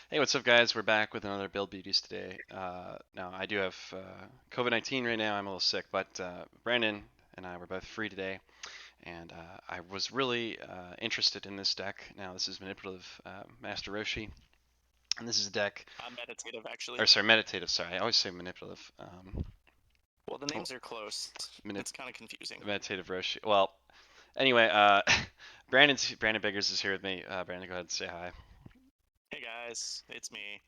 Hey, what's up, guys? We're back with another Build Beauties today. Now, I do have COVID-19 right now. I'm a little sick, but Brandon and I were both free today, and I was really interested in this deck. Now, this is Manipulative Master Roshi, and this is a deck, Meditative, or actually. sorry, Meditative. Sorry, I always say Manipulative. Well, the Oh, names are close. manip It's kind of confusing. Meditative Roshi. Well, anyway, Brandon Biggers is here with me. Brandon, go ahead and say hi. Hey guys, it's me,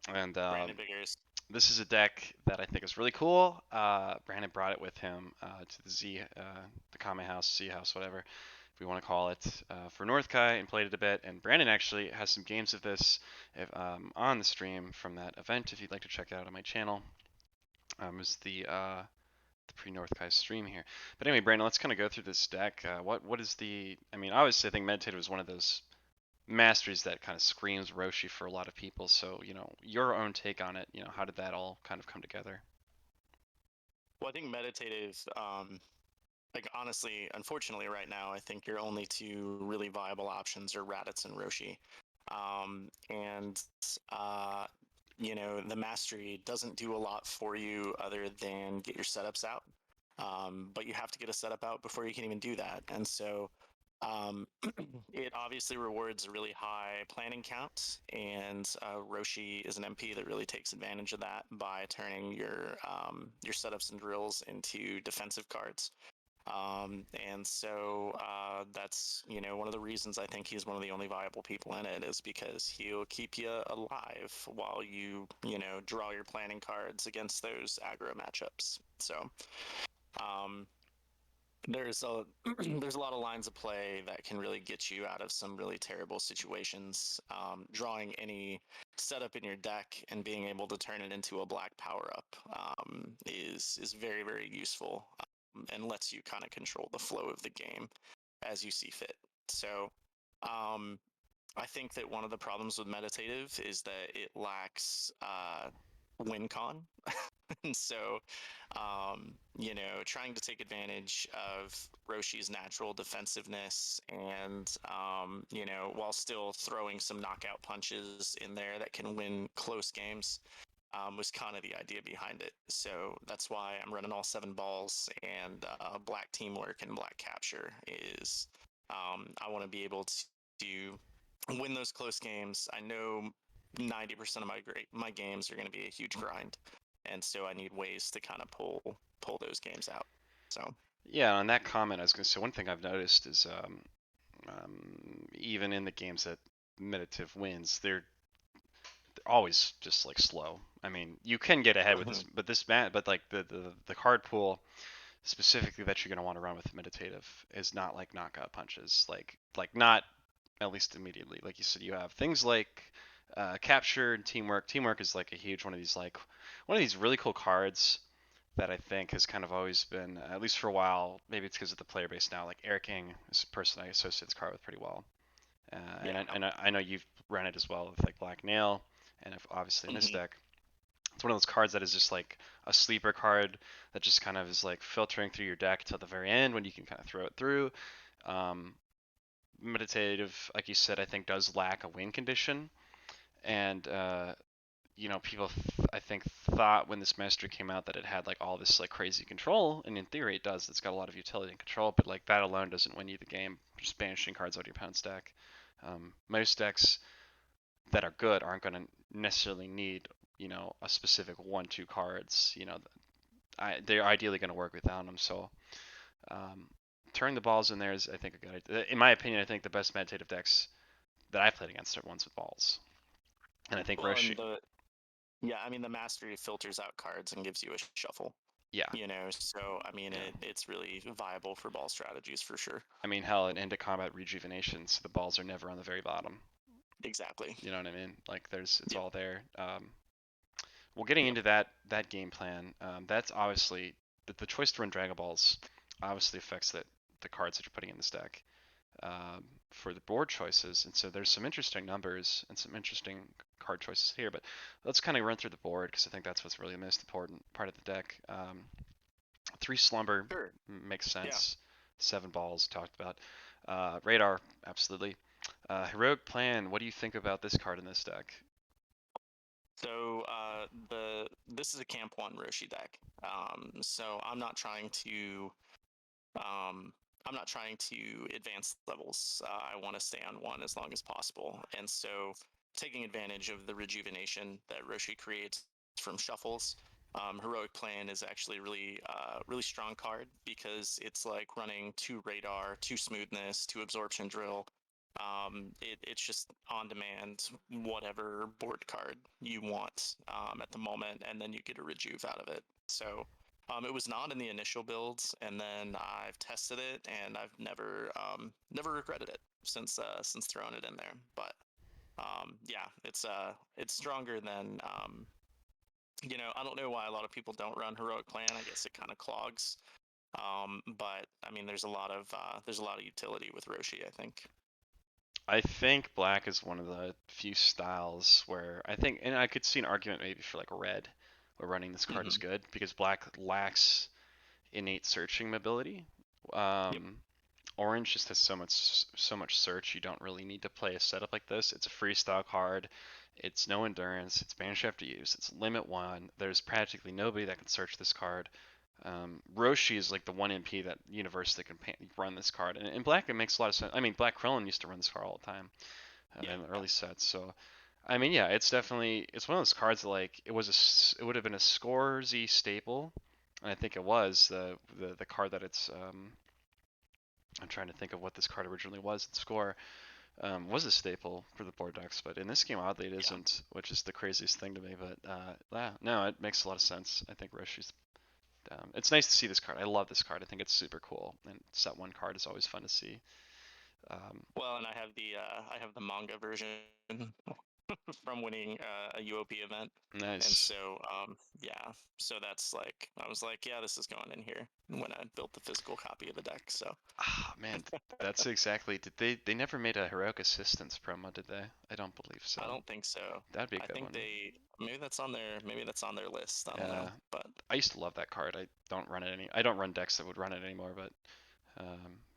And Brandon Biggers. this is a deck that I think is really cool. Brandon brought it with him to the Kame House, Z House, whatever if we want to call it, for Northkai and played it a bit. And Brandon actually has some games of this on the stream from that event. If you'd like to check it out on my channel, is the pre-Northkai stream here. But anyway, Brandon, let's kind of go through this deck. What is the? I mean, obviously, I think Meditative is one of those masteries that kind of screams Roshi for a lot of people. So, your own take on it, how did that all kind of come together? Well, I think Meditative, like honestly, unfortunately, right now, I think your only two really viable options are Raditz and Roshi. And uh, the mastery doesn't do a lot for you other than get your setups out. But you have to get a setup out before you can even do that. And so Um, it obviously rewards a really high planning count, and Roshi is an MP that really takes advantage of that by turning your setups and drills into defensive cards. And so that's one of the reasons I think he's one of the only viable people in it is because he'll keep you alive while you draw your planning cards against those aggro matchups. So um, there's a there's a lot of lines of play that can really get you out of some really terrible situations. Drawing any setup in your deck and being able to turn it into a black power up is very very useful and lets you kind of control the flow of the game as you see fit. So um, I think that one of the problems with meditative is that it lacks win con. And so, trying to take advantage of Roshi's natural defensiveness and, while still throwing some knockout punches in there that can win close games, was kind of the idea behind it. So that's why I'm running all seven balls and black teamwork and black capture is I want to be able to win those close games. I know 90% of my games are going to be a huge grind, and so I need ways to kind of pull those games out. So Yeah, on that comment, I was going to say one thing I've noticed is even in the games that Meditative wins, they're always just like slow. I mean, you can get ahead with mhm. this, but like the card pool specifically that you're going to want to run with Meditative is not like knockout punches, like not at least immediately. Like you said, you have things like capture and teamwork. Teamwork is like a huge one of these really cool cards that I think has kind of always been, at least for a while, maybe it's because of the player base now. Like Air King is a person I associate this card with pretty well, Yeah. I know you've run it as well with like Black Nail, and if, obviously in this hmm deck, it's one of those cards that is just like a sleeper card that just kind of is like filtering through your deck till the very end when you can kind of throw it through. Um, Meditative, like you said, I think does lack a win condition, and people I think thought when this master came out that it had like all this like crazy control, and in theory it does. It's got a lot of utility and control, but like that alone doesn't win you the game. Just banishing cards out of your opponent's deck. Most decks that are good aren't going to necessarily need a specific 1-2 cards. They're ideally going to work without them. So um, turn the balls in there is I think a good idea. In my opinion, I think the best meditative decks that I've played against are ones with balls, and I think Well, Roshi. and I mean, the mastery filters out cards and gives you a shuffle. Yeah, So I mean, yeah. it's really viable for ball strategies for sure. I mean, hell, in Into Combat Rejuvenations, the balls are never on the very bottom. Exactly. You know what I mean? Like, it's Yep. all there. Well, getting Yep. into that game plan, that's obviously the choice to run Dragon Balls obviously affects the cards that you're putting in this deck for the board choices, and so there's some interesting numbers and some interesting card choices here. But let's kind of run through the board because I think that's what's really the most important part of the deck. Three Slumber Sure. makes Yeah. sense. Seven Balls talked about. Radar, absolutely. Heroic Plan. What do you think about this card in this deck? So the this is a Camp One Roshi deck. So um, I'm not trying to advance levels. I want to stay on one as long as possible, and so taking advantage of the rejuvenation that Roshi creates from shuffles. Heroic Plan is actually a really strong card because it's like running two radar, two smoothness, two absorption drill. It's just on demand, whatever board card you want at the moment, and then you get a rejuve out of it. So it was not in the initial builds, and then I've tested it, and I've never regretted it since throwing it in there. But yeah, it's stronger than I don't know why a lot of people don't run Heroic Plan. I guess it kind of clogs. But I mean, there's a lot of utility with Roshi, I think. I think black is one of the few styles where I think, and I could see an argument maybe for like red, where running this card is Hmm. good because black lacks innate searching ability. Yep. Um, Orange just has so much search. You don't really need to play a setup like this. It's a freestyle card. It's no endurance. It's banish after use. It's limit one. There's practically nobody that can search this card. Roshi is like the one MP that universe that can run this card. And in Black, it makes a lot of sense. I mean, Black Krillin used to run this card all the time Yeah. in the early sets. So, I mean, yeah, it's one of those cards that like it would have been a scoresy staple, and I think it was the card that it's I'm trying to think of what this card originally was. The score was a staple for the board decks, but in this game, oddly, it Yeah. isn't, which is the craziest thing to me. But yeah, no, it makes a lot of sense. I think Roshi's. It's nice to see this card. I love this card. I think it's super cool, and set one card is always fun to see. Um, Well, and I have the manga version from winning a UOP event. And nice. so, yeah, so that's like, I was like, yeah, this is going in here when I built the physical copy of the deck. So Ah, man, that's exactly. Did they never made a heroic assistance promo? Did they? I don't believe I so. don't think so. That'd be a I good think one. maybe that's on their list. I don't know, Yeah, but I used to love that card. I don't run decks that would run it anymore, but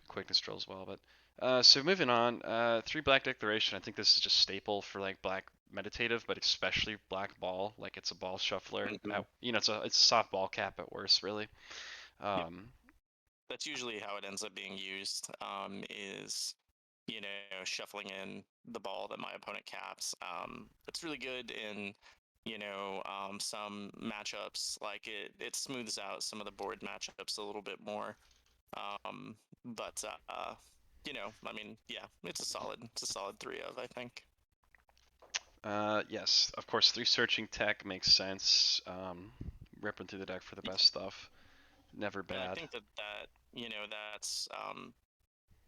quickness drill as well. But so moving on, three black declaration. I think this is just staple for like black meditative, but especially black ball. Like it's a ball shuffler. mhm. It's a soft ball cap at worst, really. Yep, Um, that's usually how it ends up being used. Is shuffling in the ball that my opponent caps. It's really good in some matchups. Like it smooths out some of the board matchups a little bit more. But I mean, yeah, it's a solid three of, I think. yes, of course, three searching tech makes sense. Ripping through the deck for the best stuff. Never And I bad. think that that's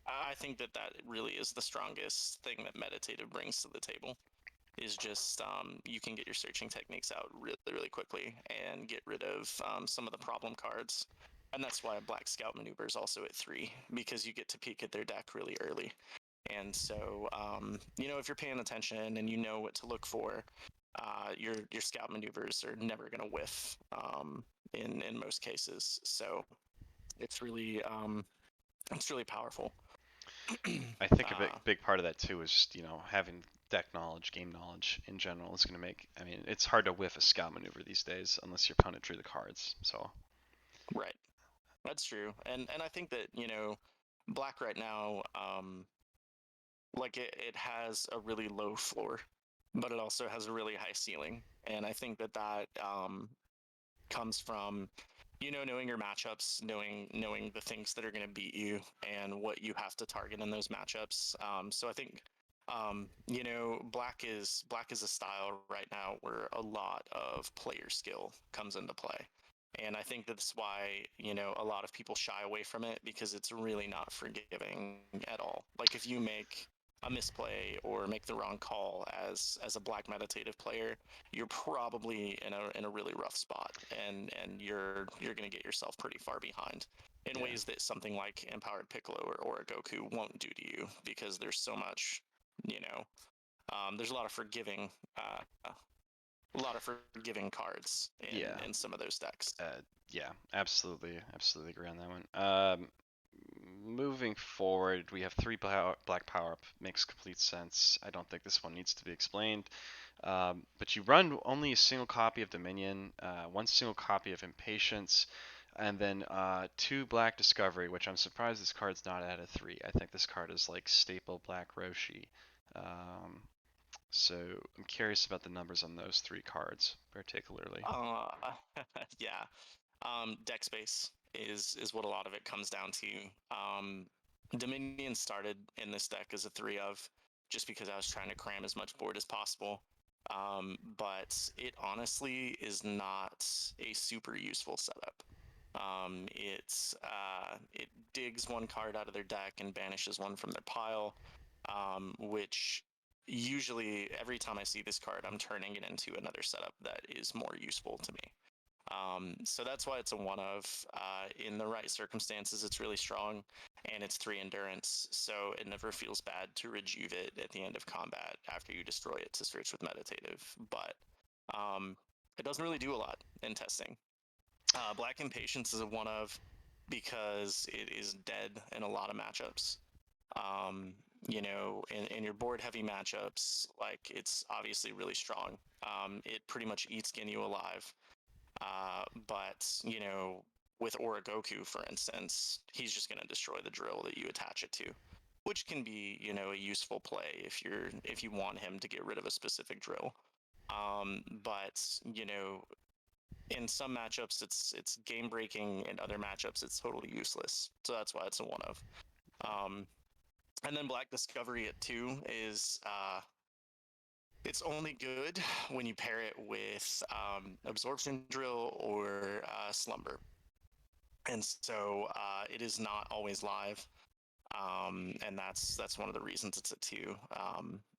I think that really is the strongest thing that meditative brings to the table. Is just you can get your searching techniques out really quickly and get rid of some of the problem cards. And that's why Black Scout Maneuver is also at 3, because you get to peek at their deck really early. And so, if you're paying attention and you know what to look for, your scout maneuvers are never going to whiff in most cases. So it's really powerful. I think a big uh, big part of that too is just having deck knowledge, game knowledge in general is going to make. I mean, it's hard to whiff a scout maneuver these days unless your opponent drew the cards. So right, that's true. And I think that Black right now, like it has a really low floor, but it also has a really high ceiling. And I think that comes from knowing your matchups, knowing the things that are going to beat you and what you have to target in those matchups. So I think black is a style right now where a lot of player skill comes into play. And I think that's why a lot of people shy away from it, because it's really not forgiving at all. Like if you make a misplay or make the wrong call as a black meditative player, you're probably in a really rough spot, and you're going to get yourself pretty far behind in yeah, ways that something like Empowered Piccolo or a Goku won't do to you, because there's so much, you know, there's a lot of forgiving cards yeah, in some of those decks. yeah, absolutely agree on that one. moving forward, we have three black power up. Makes complete sense. I don't think this one needs to be explained. But you run only a single copy of Dominion, one single copy of Impatience, and then two Black Discovery, which I'm surprised this card's not at a three. I think this card is like staple Black Roshi. Um, so I'm curious about the numbers on those three cards particularly. Uh, yeah. Deck space is what a lot of it comes down to. Dominion started in this deck as a three of, just because I was trying to cram as much board as possible. But it honestly is not a super useful setup. It digs one card out of their deck and banishes one from their pile, which usually every time I see this card, I'm turning it into another setup that is more useful to me. So that's why it's a one of. In the right circumstances, it's really strong, and it's three endurance, so it never feels bad to rejuve it at the end of combat after you destroy it to search with meditative. But um, it doesn't really do a lot in testing. Black Impatience is a one of because it is dead in a lot of matchups. Um, in your board heavy matchups, like it's obviously really strong. It pretty much eats Ginyu alive. But with Oragoku, for instance, he's just going to destroy the drill that you attach it to, which can be a useful play if you want him to get rid of a specific drill. But in some matchups it's game breaking, in other matchups it's totally useless. So that's why it's a one of. Um, and then Black Discovery at two is it's only good when you pair it with Absorption Drill or Slumber. And so it is not always live. And that's one of the reasons it's a two.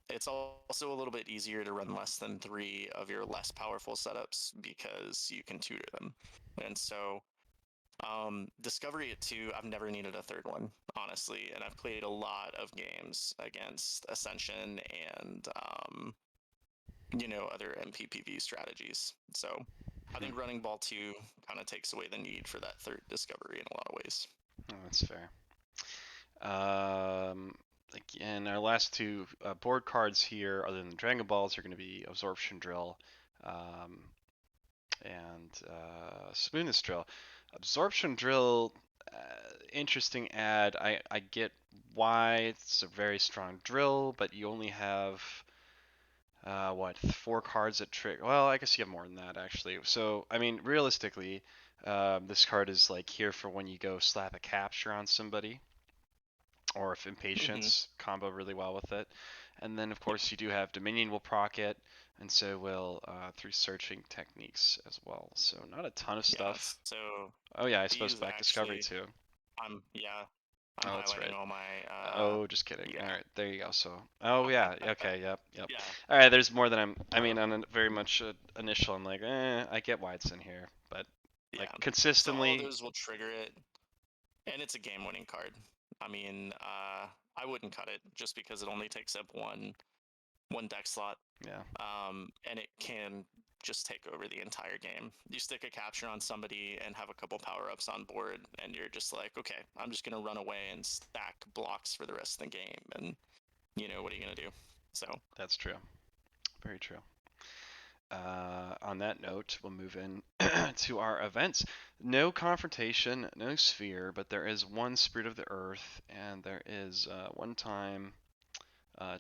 It's also a little bit easier to run less than three of your less powerful setups because you can tutor them. And so Discovery at two, I've never needed a third one, honestly. And I've played a lot of games against Ascension and other MPPV strategies. So I think running ball two kind of takes away the need for that third discovery in a lot of ways. Oh, that's fair. Um, Again, our last two board cards here, other than the Dragon Balls, are going to be Absorption Drill um, and Smoothness Drill. Absorption Drill, interesting ad. I get why it's a very strong drill, but you only have what, four cards that trick. Well, I guess you have more than that actually. So I mean, realistically, this card is like here for when you go slap a capture on somebody, or if Mm-hmm. Impatience combo really well with it. And then of Yeah. course you do have Dominion will proc it, and so will through searching techniques as well. So not a ton of Yeah. stuff. So Oh yeah, I suppose these Black Discovery actually, too. yeah, I'm Oh, that's highlighting right. all my, Oh, just kidding. All yeah. right, there you go. So, oh yeah, okay, yep, yep. Yeah. All right, there's more than I mean, Um, on a very much initial, I'm like, I get why it's in here, but like yeah. So all of consistently, those will trigger it, and it's a game-winning card. I mean, I wouldn't cut it just because it only takes up one deck slot, yeah, and it can just take over the entire game. You stick a capture on somebody and have a couple power ups on board, and you're just like, okay, I'm just gonna run away and stack blocks for the rest of the game, and what are you gonna do? So, that's true. Very true. On that note, we'll move in to our events. No confrontation, no sphere, but there is one Spirit of the Earth, and there is one time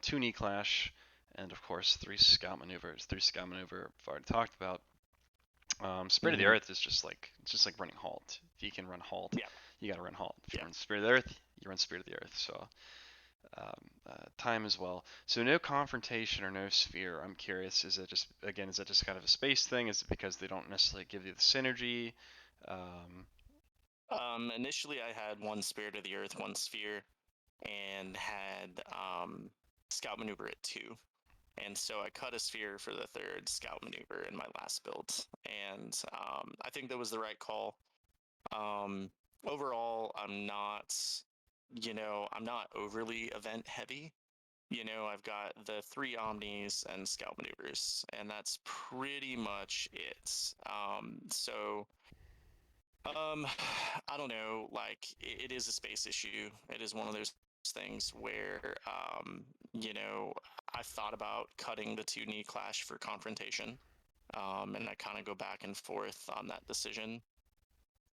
two knee clash, and of course three scout maneuvers. Three scout maneuver I've already talked about. Spirit of the mm-hmm. Earth is just like it's just like running halt. If you can run halt, Yeah, you got to run halt. If you yeah. run Spirit of the Earth, you run Spirit of the Earth. So time as well. So no confrontation or no sphere. I'm curious. Is it just again? Is it just kind of a space thing? Is it because they don't necessarily give you the synergy? Um, Initially, I had one Spirit of the Earth, one Sphere, and had Scout Maneuver at two. And so I cut a sphere for the third scout maneuver in my last build, and I think that was the right call. Um, Overall, I'm not overly event heavy. I've got the three omnis and scout maneuvers, and that's pretty much it. So Um, I don't know. Like, it is a space issue. It is one of those things where, I've thought about cutting the two knee clash for confrontation. And I kind of go back and forth on that decision.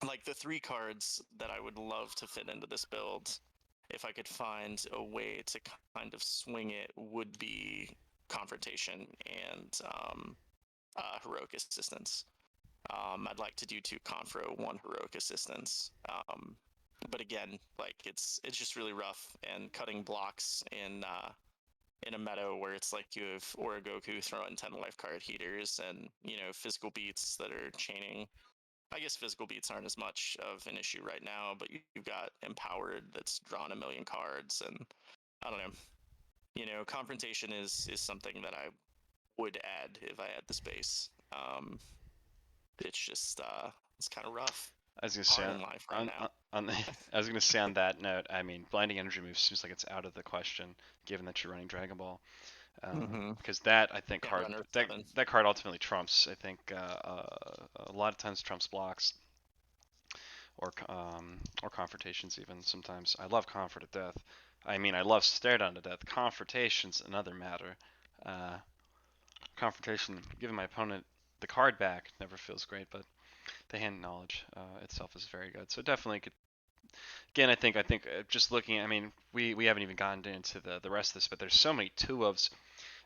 Like the three cards that I would love to fit into this build, if I could find a way to kind of swing it, would be confrontation and heroic assistance. I'd like to do two confro, one heroic assistance. But again, like it's just really rough, and cutting blocks in a meta where it's like you have Aura Goku throwing 10 life card heaters and physical beats that are chaining. I guess physical beats aren't as much of an issue right now, but you've got empowered that's drawn a million cards, and I don't know. Confrontation is something that I would add if I had the space. It's just it's kind of rough. I was gonna say Hard in life right on now. on the, I was gonna say on that note, I mean, blinding energy move seems like it's out of the question given that you're running Dragon Ball. Mm-hmm. Because that I think Can't card run Earth that 7. that card ultimately trumps. I think a lot of times trumps blocks or confrontations even sometimes. I love comfort to death. I mean, I love stare down to death. Confrontation's another matter. Uh, Confrontation, giving my opponent the card back never feels great, but the hand knowledge itself is very good. So definitely could. Again, I think just looking. I mean, we haven't even gotten into the rest of this, but there's so many two ofs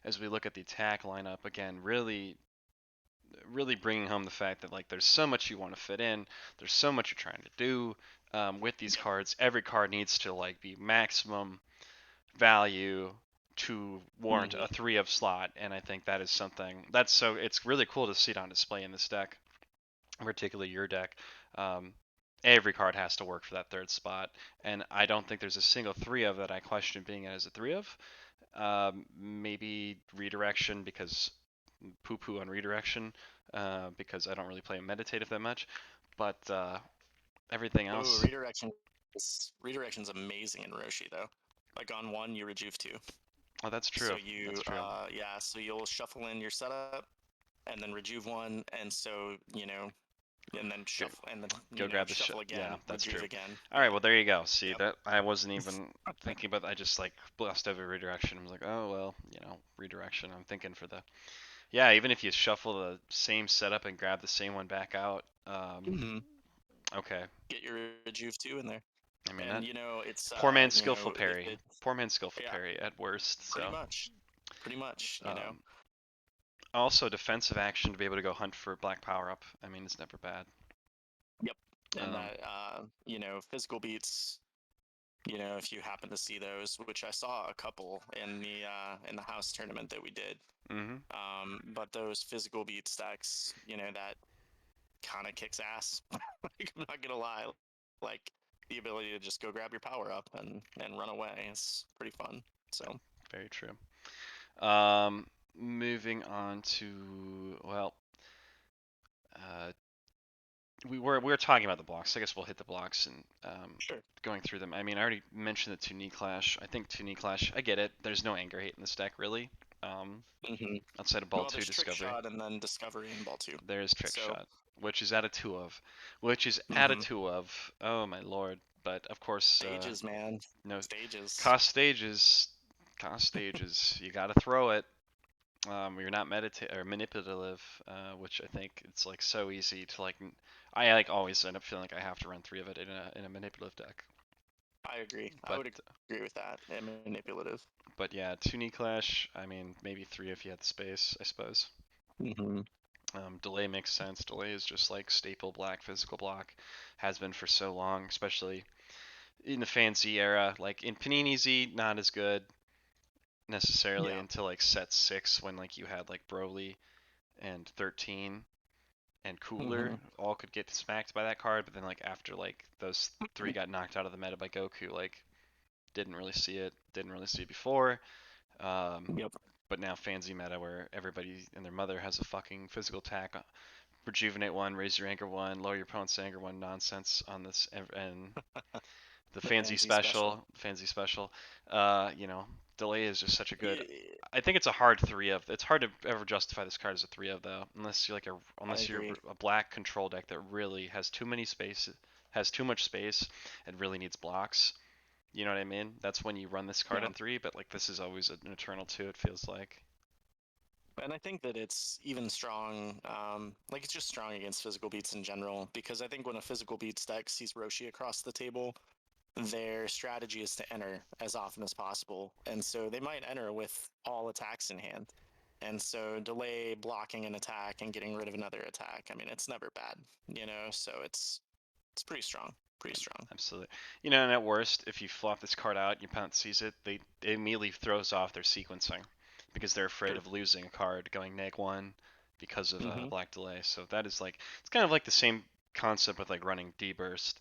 as we look at the attack lineup. Again, really bringing home the fact that like there's so much you want to fit in. There's so much you're trying to do with these Yep. cards. Every card needs to like be maximum value to warrant Mm-hmm. a 3 of slot, and I think that is something that's so it's really cool to see it on display in this deck, particularly your deck. Um, every card has to work for that third spot, and I don't think there's a single 3 of that I question being as a 3 of. Maybe redirection because poo poo on redirection because I don't really play meditative that much, but everything Ooh, else. redirection's amazing in Roshi though. Like on one, you rejuve two. Oh, that's So true. That's you, true. yeah, so you'll shuffle in your setup, and then rejuve one, and so and then Go, shuffle, and then go grab the shuffle Yeah, again, that's rejuve true. again. All right, Yeah. well there you go. See Yep. that I wasn't even thinking about. I just like blessed over redirection. I was like, oh well, redirection. I'm thinking for the yeah. Even if you shuffle the same setup and grab the same one back out. Mm-hmm. Okay. Get your rejuve two in there, I mean and that it's poor man skillful if parry. it, Poor man skillful yeah, parry at worst. pretty So much, pretty much. um, also defensive action to be able to go hunt for black power up. I mean it's never bad. Yep. And Um, that physical beats, if you happen to see those, which I saw a couple in the house tournament that we did. mhm. But those physical beat stacks, that kind of kicks ass. Like, I'm not gonna lie, like the ability to just go grab your power up and run away is pretty fun. So Very true. Moving on to well, uh, we were talking about the blocks. I guess we'll hit the blocks and sure. going through them. I mean, I already mentioned the two knee clash. I think two knee clash. I get it. There's no anger hate in this deck really. Um, Hmm. Outside of ball Well, two there's discovery, Trickshot and then Discovery and Ball 2. there is trick So, shot, which is at a two of, which is at a hmm, two of. Oh my lord! But of course, stages, man, no stages. cost stages. Cost stages. You got to throw it. You're not meditative or manipulative, which I think it's like so easy to like. I like always end up feeling like I have to run three of it in a manipulative deck. I agree. I But would agree with that. And manipulative. but yeah, two knee clash. I mean, maybe three if you had the space, I suppose. Hmm. Delay makes sense. Delay is just like staple black physical block, has been for so long, especially in the fancy era. Like in Panini Z, not as good necessarily Yeah. until like set six when like you had like Broly and 13 and Cooler Hmm. all could get smacked by that card, but then like after like those three got knocked out of the meta by Goku, like didn't really see it before. Um, Yep. but now fancy meta where everybody and their mother has a fucking physical attack, rejuvenate one, raise your anger one, lower your opponent's anger one nonsense on this, and the The fancy special. fancy special. Uh, you know, delay is just such a good Yeah. I think it's a hard 3 of. It's hard to ever justify this card as a 3 of though, unless you're like I unless you're agree. a black control deck that really has too many space, has too much space, and really needs blocks. You know what I mean? That's when you run this card Yeah. in 3. But like this is always an eternal 2. It feels like. And I think that it's even strong, like it's just strong against physical beats in general, because I think when a physical beats deck sees Roshi across the table, their strategy is to enter as often as possible. And so they might enter with all attacks in hand. And so delay blocking an attack and getting rid of another attack. I mean, it's never bad, so it's pretty strong. Pretty strong. Absolutely. And at worst, if you flop this card out, your opponent sees it, it immediately throws off their sequencing because they're afraid True. of losing a card going -1 because of Mm-hmm. black delay. So that is like it's kind of like the same concept with like running D-burst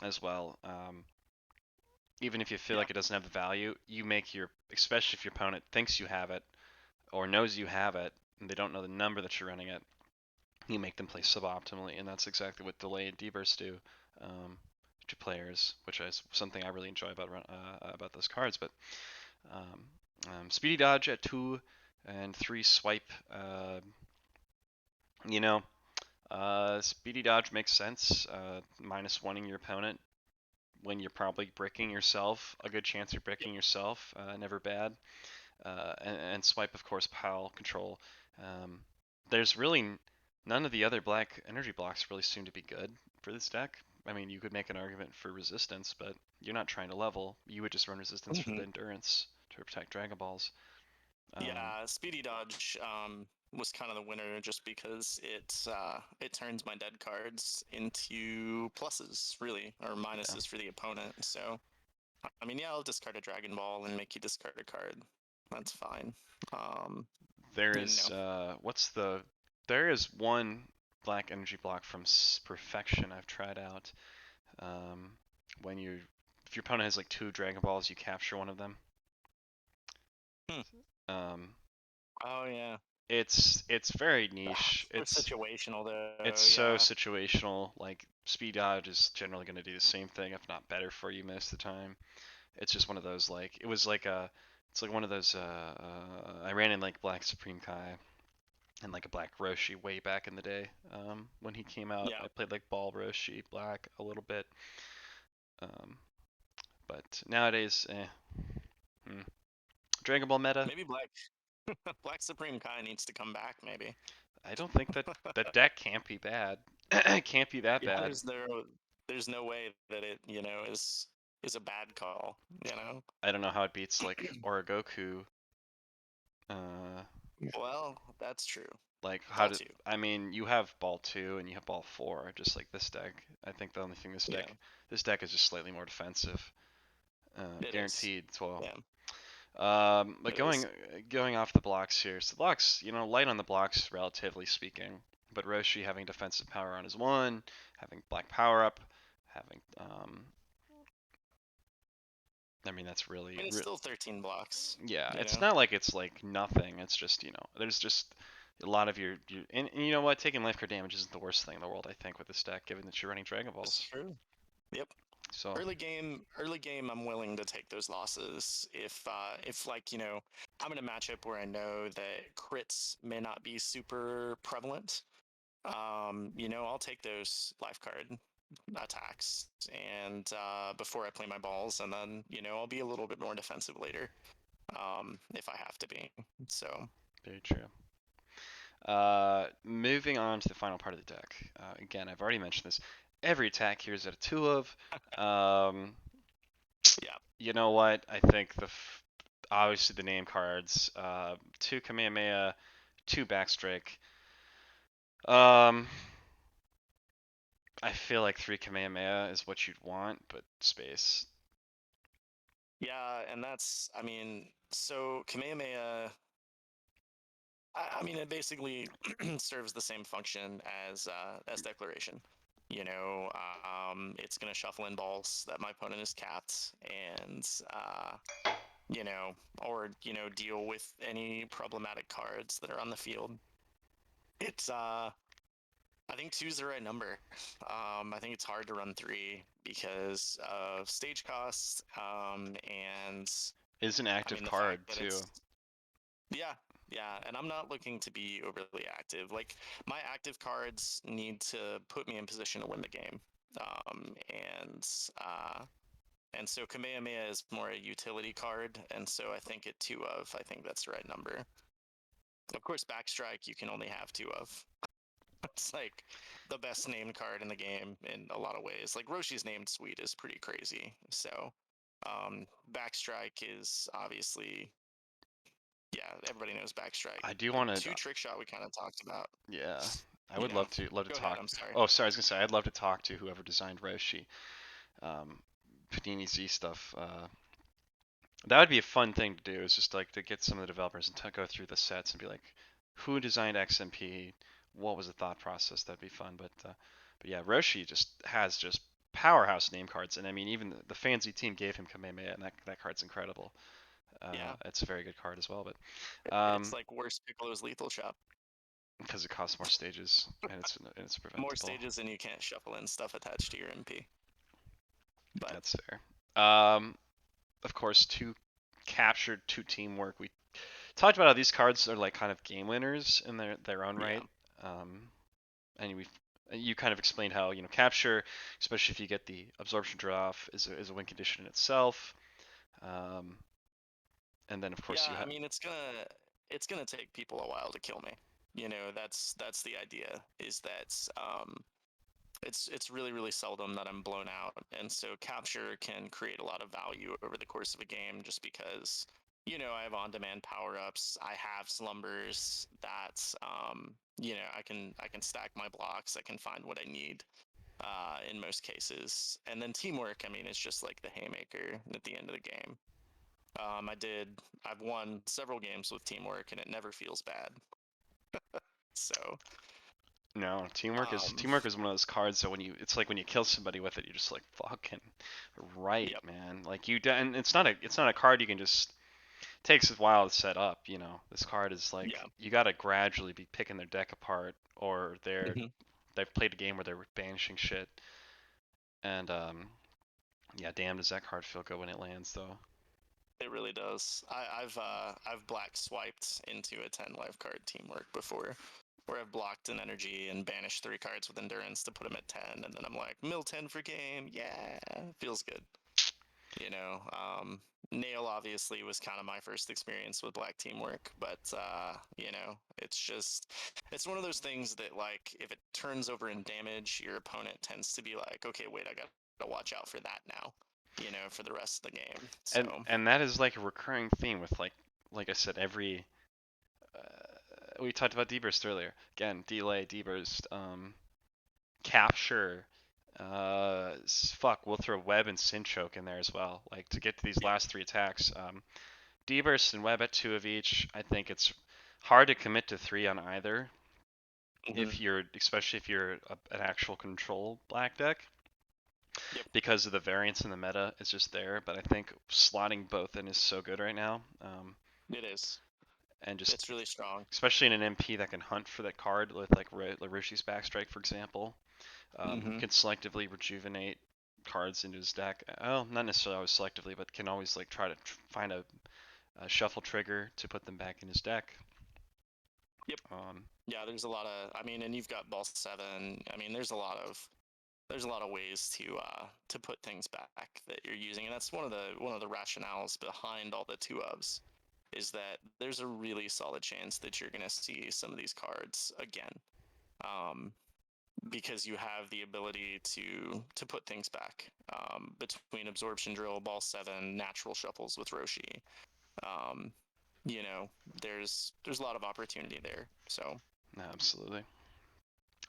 as well. Even if you feel Yeah. like it doesn't have the value, you make your, especially if your opponent thinks you have it or knows you have it and they don't know the number that you're running it, you make them play suboptimally, and that's exactly what delay and D-burst do. To players, which is something I really enjoy about those cards. But um, speedy dodge at 2 and 3 swipe. You know, speedy dodge makes sense. -1ing your opponent when you're probably bricking yourself. A good chance you're Yep. bricking yourself. Never bad. And swipe, of course, pile control. Um, there's really none of the other black energy blocks really seem to be good for this deck. I mean, you could make an argument for resistance, but you're not trying to level. You would just run resistance for Mm-hmm. the endurance to protect Dragon Balls. Um, Yeah, Speedy Dodge was kind of the winner just because it turns my dead cards into pluses, really, or yeah, minuses for the opponent. So I mean, yeah, I'll discard a Dragon Ball and make you discard a card. That's fine. Um, there you is know. there is one black energy block from Perfection I've tried out. Um, when you if your opponent has like 2 Dragon Balls, you capture one of them. Hmm. Um, Oh yeah. it's very Ah, niche. so It's situational it's though. so Yeah. situational. Like speed dodge is generally going to do the same thing, if not better for you most of the time. It's just one of those like it was like a it's like one of those I ran in like Black Supreme Kai and like a Black Roshi way back in the day when he came out. Yeah. I played like Ball Roshi Black a little bit, um, but nowadays, hmm. Dragon Ball meta. Maybe Black Supreme Kai needs to come back. Maybe. I don't think that the deck can't be bad. It can't be that Yeah. bad. There's no way that it is a bad call. You know. I don't know how it beats like Oragoku. Uh, Well, that's true. like how Ball did two. I mean you have ball 2 and you have ball 4, just like this deck. I think the only thing Yeah. this deck is just slightly more defensive, It is. guaranteed. Well, Yeah. but It is. going off the blocks here, so the blocks, light on the blocks relatively speaking. But Roshi having defensive power on his 1, having black power up, having I mean that's I mean, it's still 13 blocks. yeah, You it's know. not like it's like nothing. It's just, there's just a lot of and you know what? Taking life card damage isn't the worst thing in the world, I think, with this deck, given that you're running Dragon It's Balls. true. Yep. So, Early game, I'm willing to take those losses if like I'm in a matchup where I know that crits may not be super prevalent. I'll take those life card attacks and before I play my balls, and then I'll be a little bit more defensive later if I have to be. So very true. Moving on to the final part of the deck. Again, I've already mentioned this. Every attack here is at a 2 of. Um, yeah, you know what? I think obviously the name cards, 2 Kamehameha, 2 Backstrike. Um, I feel like 3 Kamehameha is what you'd want, but space. yeah, and that's so Kamehameha. I mean, it basically serves the same function as Declaration. It's going to shuffle in balls that my opponent is capped, and you know, or deal with any problematic cards that are on the field. It's I think two's the right number. I think it's hard to run three because of stage costs, and Is an I active mean the fact card that it's too. Yeah, yeah, and I'm not looking to be overly active. Like my active cards need to put me in position to win the game. Um, and uh, and so Kamehameha is more a utility card, and so I think at two of, I think that's the right number. Of course, Backstrike you can only have two of. It's like the best named card in the game in a lot of ways. Like Roshi's named suite is pretty crazy. So Backstrike is obviously, yeah, everybody knows Backstrike. I do want Two to, Trickshot we kind of talked about. yeah, I You would know, love to go ahead. talk. I'm sorry. Oh, sorry, I was gonna say I'd love to talk to whoever designed Roshi. BeautieZ stuff. That would be a fun thing to do. Is just like to get some of the developers and go through the sets and be like, who designed XMP? What was the thought process? That'd be fun. But yeah, Roshi just has just powerhouse name cards, and I mean even the fancy team gave him Kamehameha, and that card's incredible. Yeah, It's a very good card as well, but it's like worse Piccolo's Lethal Shop. because it costs more stages and it's More preventable. stages and you can't shuffle in stuff attached to your MP. But That's fair. Of course, two captured, two teamwork. We talked about how these cards are like kind of game winners in their own yeah, right. Um, and you kind of explained how capture, especially if you get the absorption draw off, is a win condition in itself. Um, and then of course yeah. you I have mean, it's gonna take people a while to kill me. You know, that's the idea. Is that it's really seldom that I'm blown out, and so capture can create a lot of value over the course of a game, just because I have on-demand power-ups, I have slumbers that I can stack my blocks, I can find what I need in most cases, and then teamwork. I mean, it's just like the haymaker at the end of the game. I've won several games with teamwork, and it never feels bad. So, no um, teamwork is one of those cards that it's like when you kill somebody with it, you're just like fucking right, yep, man. Like and it's not a card you can just takes a while to set up. This card is like yeah. you got to gradually be picking their deck apart, or Hmm. they've played a game where they're banishing shit. And yeah, damn, does that card feel good when it lands though? It really does. I've black swiped into a 10 life card teamwork before, where I've blocked an energy and banished three cards with endurance to put them at 10, and then I'm like mill 10 for game. Yeah, feels good. You know, Nail obviously was kind of my first experience with black teamwork, but it's one of those things that like if it turns over in damage, your opponent tends to be like, okay, wait, I got to watch out for that now. For the rest of the game. So And that is like a recurring theme with like I said, every we talked about deburst earlier. Again, delay, deburst, capture. Fuck, we'll throw web and sin choke in there as well. Like to get to these yep. last three attacks. Deburst and web at two of each. I think it's hard to commit to three on either. Hmm. Especially if you're an actual control black deck, Yep. because of the variance in the meta is just there. But I think slotting both in is so good right now. It is. And just It's really strong. especially in an MP that can hunt for that card with like Roshi's Backstrike, for example, Hmm. can selectively rejuvenate cards into his deck. Oh, not necessarily always selectively, but can always like try to find a shuffle trigger to put them back in his deck. Yep. Um, Yeah, there's a lot of. I mean, and you've got ball 7. I mean, there's a lot of ways to put things back that you're using, and that's one of the rationales behind all the two ofs is that there's a really solid chance that you're gonna see some of these cards again. Um, because you have the ability to put things back between absorption drill, ball 7, natural shuffles with Roshi. Um, you know, there's a lot of opportunity there. So Absolutely.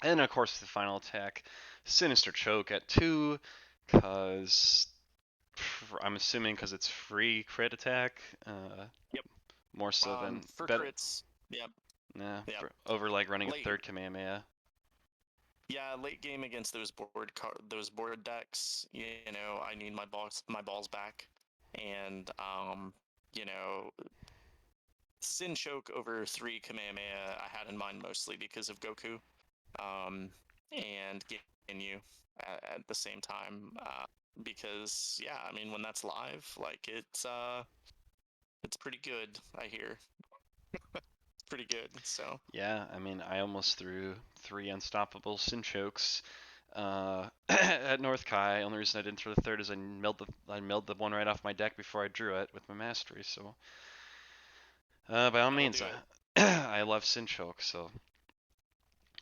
And of course, the final attack, Sinister Choke at 2, because I'm assuming because it's free crit attack, yep. more so than For better. crits, yep, Nah, yep. over like running a Late, third Kamehameha. yeah, late game against those board decks. I need my balls back, and you know, Sin Choke over 3 Kamehameha I had in mind mostly because of Goku, um, and Ginyu at the same time. Because yeah, I mean when that's live, like it's pretty good. I hear. It's pretty good. So Yeah, I mean, I almost threw 3 unstoppable Sinchokes at North Kai. Only reason I didn't throw the third is I milled the one right off my deck before I drew it with my mastery. So, by all that'll means, do it. I love Sinchoke. So,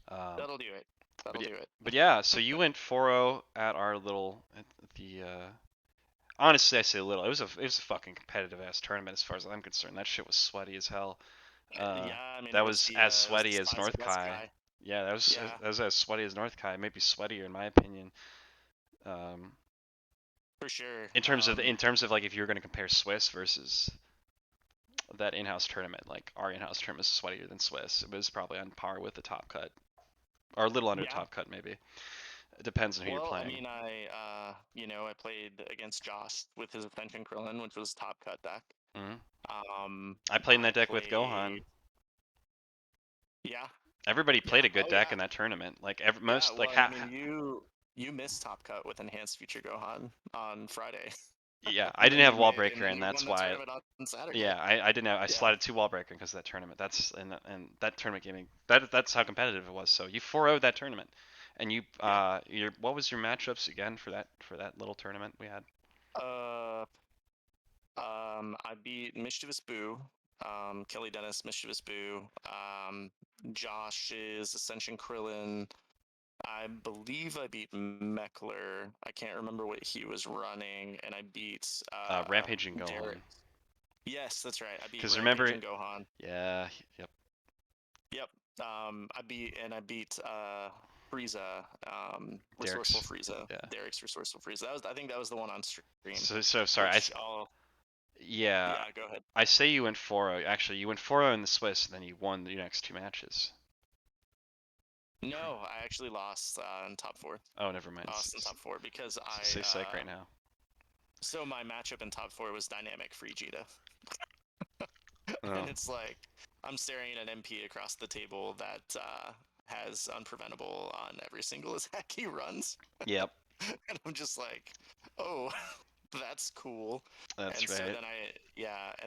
um, That'll do it. but That'll yeah, do it. but yeah. So you went 4-0 at our little at the. Honestly, I say little. It was a fucking competitive ass tournament as far as I'm concerned. That shit was sweaty as hell. Uh, Yeah, I mean that it was was the as it was sweaty the as size of North West Kai. Kai. Yeah, Yeah, that was as sweaty as North Kai, maybe sweatier in my opinion. Um, for sure. in terms of like if you were going to compare Swiss versus that in-house tournament, like our in-house tournament is sweatier than Swiss. It was probably on par with the top cut, or a little under Yeah. top cut maybe. It depends on who you're Well, I playing. mean, I played against Josh with his Ascension Krillin, which was top cut deck. Hmm Um, I played in I that deck with Gohan. played, yeah, Everybody yeah, played a good oh deck yeah, in that tournament. Like yeah. most, Well, like and I mean, you missed top cut with Enhanced Future Gohan on Friday, yeah, I and didn't then have you wall win, and breaker, then and you that's won the why. tournament on Saturday. Yeah, I didn't have. I Yeah, slotted 2 wall breaker because of that tournament. That's tournament gaming. That's how competitive it was. So you 4-0'd that tournament, and yeah. what was your matchups again for that little tournament we had? Uh, I beat Mischievous Boo, Kelly Dennis, Mischievous Boo, Josh's Ascension Krillin. I believe I beat Meckler. I can't remember what he was running, and I beat Rampaging Derek. Gohan. Yes, that's right. I beat Because Rampage remember, and Gohan. yeah, yep, Yep. I beat Frieza, Resourceful Derek's, Frieza, yeah. Derek's Resourceful Frieza. I think that was the one on stream, So sorry, which I'll. yeah, Yeah, go ahead. I say you went 4-0. Actually, you went 4-0 in the Swiss, and then you won the next 2 matches. No, I actually lost in top four. Oh, never mind. Lost in top four because Say psych right now. so my matchup in top four was dynamic free Vegeta, Oh, and it's like I'm staring at an MP across the table that has unpreventable on every single attack he runs, yep, and I'm just like, oh, that's cool. that's And so right.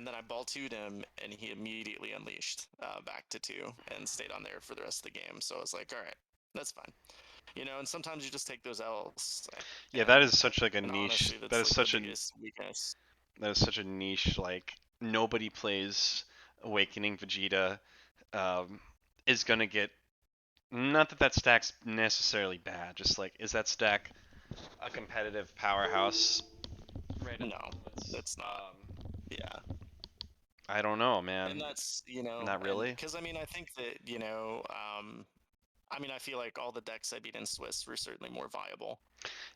then I ball 2'd him, and he immediately unleashed back to 2 and stayed on there for the rest of the game. So I was like, all right, that's fine. And sometimes you just take those L's, Yeah, that and is such like a and niche. honestly, That that's is like the such a biggest weakness. that is such a niche. Like nobody plays Awakening Vegeta. Um, is gonna get. Not that that stack's necessarily bad. Just like is that stack a competitive powerhouse right at the No, moment? it's not. Yeah, I don't know, and man. that's Not and really. because I mean, I think that I mean, I feel like all the decks I beat in Swiss were certainly more viable.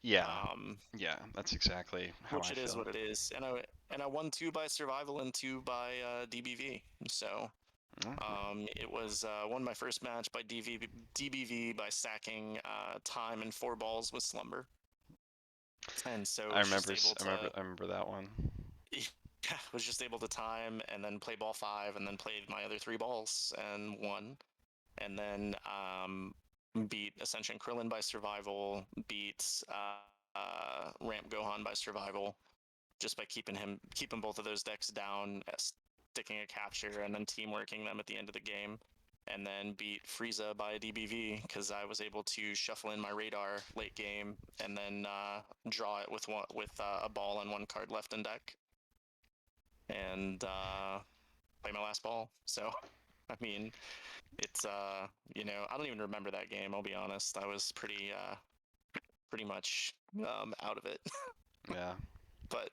Yeah, Um, yeah, that's exactly how which I it is feel. what it is, and I won 2 by survival and 2 by DBV. So Mm, it was won my first match by DBV by stacking time and 4 balls with slumber, and so I was just remember. able I to remember. I remember that one. yeah, was just able to time and then play ball 5 and then played my other 3 balls and won, and then beat Ascension Krillin by survival, beat Ramp Gohan by survival, just by keeping both of those decks down, sticking a capture, and then teamworking them at the end of the game. And then beat Frieza by DBV because I was able to shuffle in my radar late game and then draw it with a ball and 1 card left in deck and play my last ball. So I mean, it's I don't even remember that game. I'll be honest. I was pretty much out of it. Yeah. but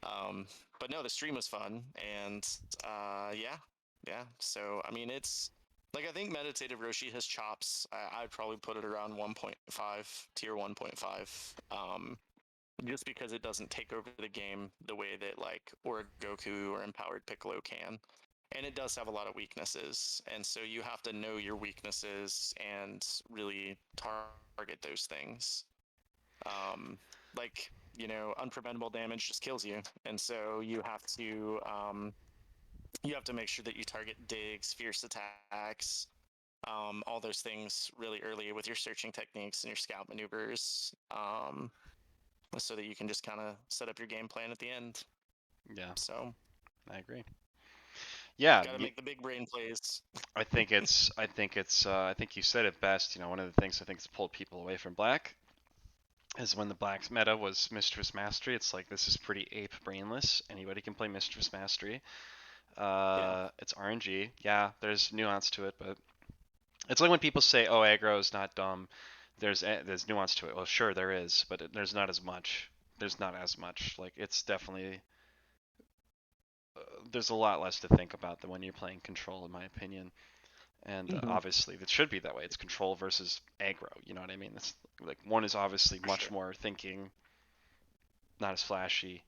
Um, but no, the stream was fun, and yeah, yeah. So I mean, it's like I think Meditative Roshi has chops. I'd probably put it around 1.5, tier 1.5. Just because it doesn't take over the game the way that like or Goku or Empowered Piccolo can. And it does have a lot of weaknesses, and so you have to know your weaknesses and really target those things. Um, like unpreventable damage just kills you, and so you have to make sure that you target digs, fierce attacks, all those things really early with your searching techniques and your scout maneuvers, so that you can just kind of set up your game plan at the end. Yeah. So I agree. Yeah, Got to make the big brain plays. I think you said it best. You know, one of the things I think has pulled people away from Black is when the Black's meta was Mistress Mastery. It's like this is pretty ape brainless. Anybody can play Mistress Mastery. Yeah. It's RNG. Yeah, there's nuance to it, but it's like when people say, "Oh, aggro is not dumb." There's nuance to it. Well, sure there is, but there's not as much. There's not as much. Like it's definitely there's a lot less to think about than when you're playing control, in my opinion. And Hmm. obviously, it should be that way. It's control versus aggro. You know what I mean? It's like one is obviously For much sure. more thinking, not as flashy.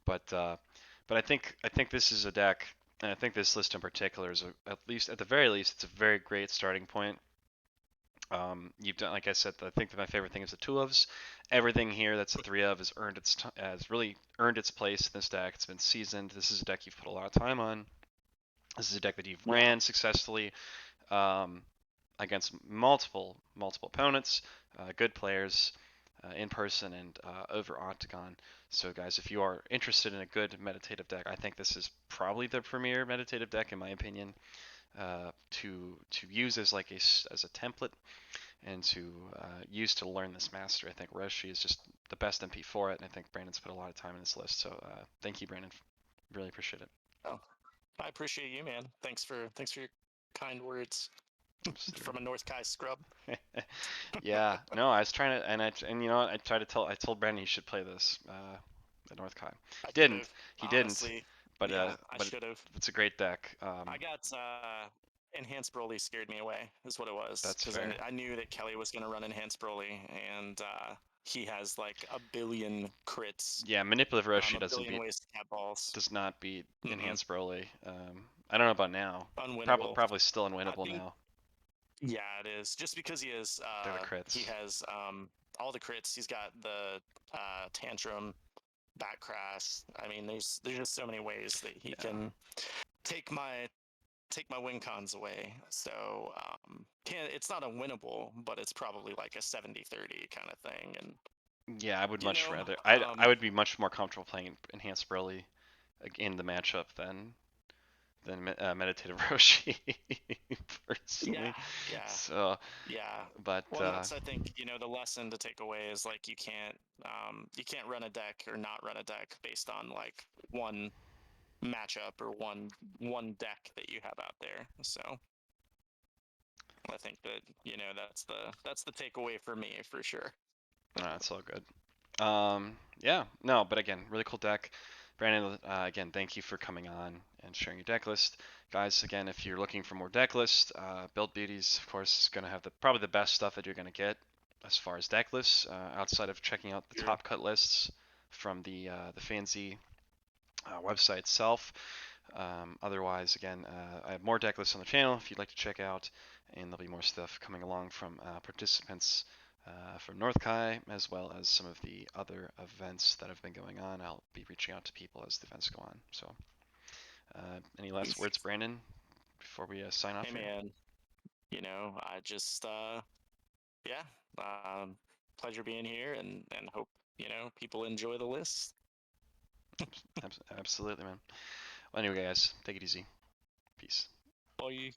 But I think this is a deck, and I think this list in particular is at least at the very least, it's a very great starting point. You've done, like I said, I think that my favorite thing is the two ofs. Everything here that's a three of has really earned its place in this deck. It's been seasoned. This is a deck you've put a lot of time on. This is a deck that you've Yeah. ran successfully um, against multiple opponents, good players in person and over Octagon. So guys, if you are interested in a good meditative deck, I think this is probably the premier meditative deck in my opinion to use as like as a template and to use to learn this master. I think Roshi is just the best MP for it, and I think Brandon's put a lot of time in this list. So thank you, Brandon. Really appreciate it. Oh, I appreciate you, man. Thanks for your kind words from a Absolutely. North Kai scrub. Yeah, no, I was trying to, and you know what? I told Brandon he should play this at North Kai. I should Didn't have. he didn't, Honestly, but yeah, I but should have. it's a great deck. I got enhanced Broly scared me away. Is what it was That's because fair. I knew that Kelly was gonna run enhanced Broly, and he has like a billion crits, Yeah, manipulative Roshi a billion ways to cat balls. does not beat Mm-mm. enhanced Broly. I don't know about now. Unwinnable. Probably still I unwinnable think now. yeah, it is just because They're the he crits. has all the crits. He's got the tantrum, back crash. I mean, there's just so many ways that he Yeah. can take my win cons away. So it's not unwinnable, but it's probably like a 70-30 kind of thing. And Yeah, I would you much know, rather. I would be much more comfortable playing enhanced Broly in the matchup than meditative Roshi yeah, personally. yeah, So, yeah. but Well, and that's I think the lesson to take away is like you can't run a deck or not run a deck based on like one matchup or one deck that you have out there. So I think that that's the takeaway for me for sure. no, it's all good. Yeah, no, but again, really cool deck. Brandon, again, thank you for coming on and sharing your deck list. Guys, again, if you're looking for more deck lists, Build Beauties, of course, is going to have probably the best stuff that you're going to get as far as deck lists, outside of checking out the Sure. top cut lists from the fancy website itself. Otherwise, again, I have more deck lists on the channel if you'd like to check out, and there'll be more stuff coming along from participants from North Kai, as well as some of the other events that have been going on. I'll be reaching out to people as the events go on. So, any last words, Brandon, before we sign off Hey here? man, I just yeah, um, pleasure being here, and hope people enjoy the list. Absolutely, man. Well, anyway, guys, take it easy. Peace. Bye.